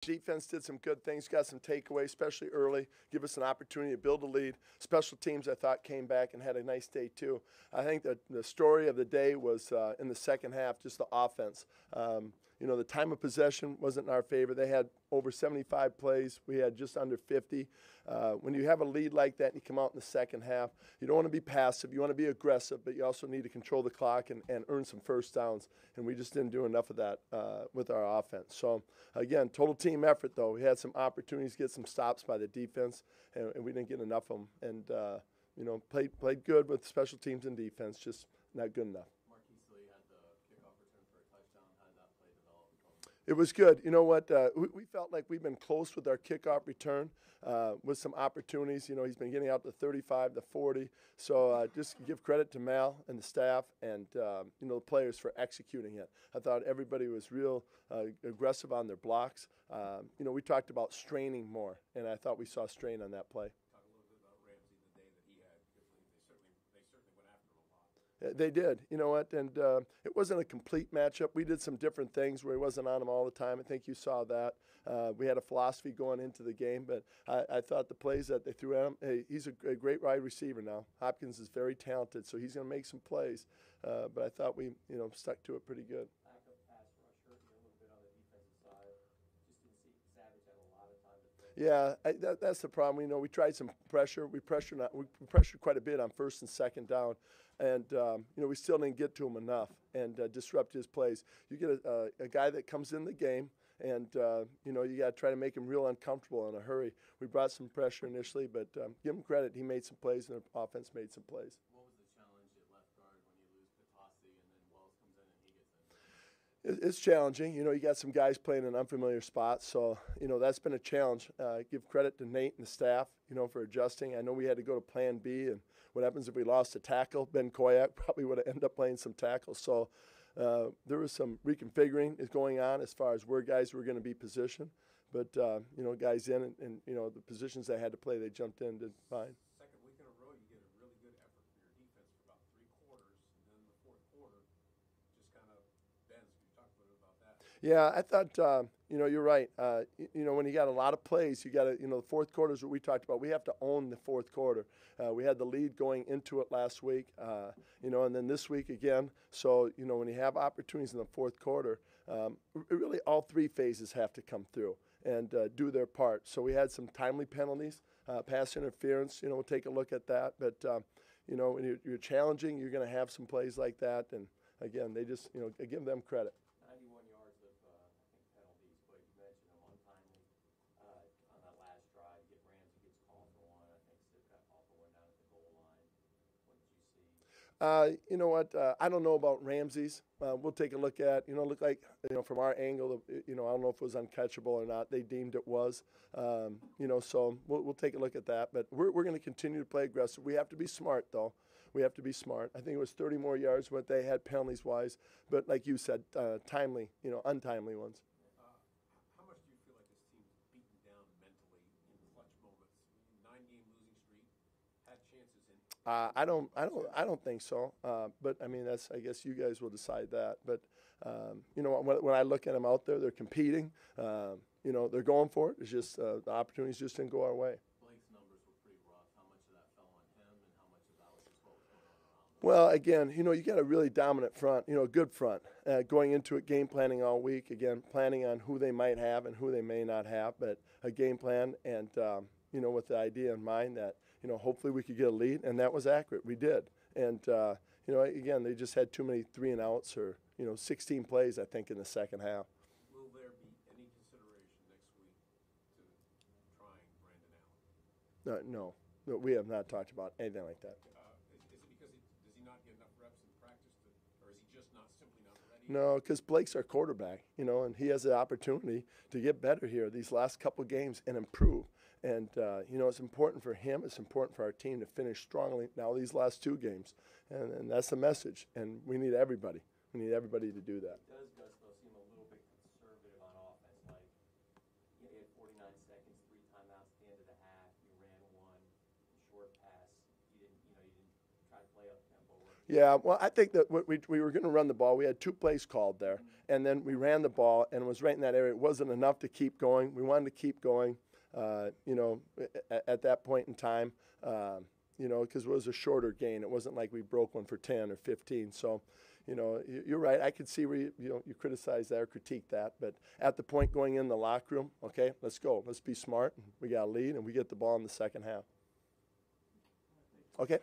Defense did some good things, got some takeaways, especially early, give us an opportunity to build a lead. Special teams, I thought, came back and had a nice day, too. I think that the story of the day was in the second half, just the offense. The time of possession wasn't in our favor. They had over 75 plays. We had just under 50. When you have a lead like that and you come out in the second half, you don't want to be passive. You want to be aggressive, but you also need to control the clock and earn some first downs. And we just didn't do enough of that with our offense. So, again, total team effort, though. We had some opportunities to get some stops by the defense, and we didn't get enough of them. And, played good with special teams and defense, just not good enough. It was good. You know what? We felt like we've been close with our kickoff return with some opportunities. He's been getting out to 35 to 40. So just give credit to Mal and the staff and, the players for executing it. I thought everybody was real aggressive on their blocks. We talked about straining more, and I thought we saw strain on that play. They did. You know what? And it wasn't a complete matchup. We did some different things where he wasn't on him all the time. I think you saw that. We had a philosophy going into the game, but I thought the plays that they threw at him, hey, he's a great wide receiver now. Hopkins is very talented, so he's going to make some plays. But I thought we, stuck to it pretty good. Yeah, that's the problem. We tried some pressure. We pressured quite a bit on first and second down, and we still didn't get to him enough and disrupt his plays. You get a guy that comes in the game, and you got to try to make him real uncomfortable in a hurry. We brought some pressure initially, but give him credit. He made some plays, and the offense made some plays. It's challenging. You got some guys playing in unfamiliar spots, so, that's been a challenge. Give credit to Nate and the staff, for adjusting. I know we had to go to plan B, and what happens if we lost a tackle? Ben Koyak probably would have ended up playing some tackles. So there was some reconfiguring is going on as far as where guys were going to be positioned. But, guys in and the positions they had to play, they jumped in, did fine. Yeah, I thought, you're right. When you got a lot of plays, you got to, the fourth quarter is what we talked about. We have to own the fourth quarter. We had the lead going into it last week, and then this week again. So, when you have opportunities in the fourth quarter, really all three phases have to come through and do their part. So we had some timely penalties, pass interference. We'll take a look at that. But, when you're challenging, you're going to have some plays like that. And, again, they just, give them credit. You know what? I don't know about Ramsey's. We'll take a look at, look like, from our angle, I don't know if it was uncatchable or not. They deemed it was, so we'll take a look at that. But we're going to continue to play aggressive. We have to be smart, though. We have to be smart. I think it was 30 more yards what they had penalties-wise. But like you said, timely, untimely ones. How much do you feel like this team's beaten down mentally in clutch moments? 9-game losing streak, had chances in. I don't think so. But I mean, I guess you guys will decide that. But when I look at them out there, they're competing. They're going for it. It's just the opportunities just didn't go our way. Blake's numbers were pretty rough. How much of that fell on him, and how much of that was just what was going on around him? Well, again, you got a really dominant front. A good front. Going into it, game planning all week. Again, planning on who they might have and who they may not have, but a game plan and with the idea in mind that. Hopefully we could get a lead, and that was accurate. We did. And, again, they just had too many 3-and-outs or, 16 plays, I think, in the second half. Will there be any consideration next week to trying Brandon Allen? No, we have not talked about anything like that. Is it because does he not get enough reps in practice, or is he just simply not ready? No, because Blake's our quarterback, and he has the opportunity to get better here these last couple games and improve. And, it's important for him. It's important for our team to finish strongly now these last 2 games. And that's the message. And we need everybody. We need everybody to do that. Does Gus, though, seem a little bit conservative on offense? Like, you had 49 seconds, 3 timeouts at the end of the half. You ran one short pass. You didn't try to play up tempo. Yeah, well, I think that we were going to run the ball. We had 2 plays called there, and then we ran the ball, and it was right in that area. It wasn't enough to keep going. We wanted to keep going, at that point in time, because it was a shorter gain. It wasn't like we broke one for 10 or 15. So, you're right. I could see where you criticize that or critique that, but at the point going in the locker room, okay, let's go. Let's be smart. We got a lead, and we get the ball in the second half. Okay.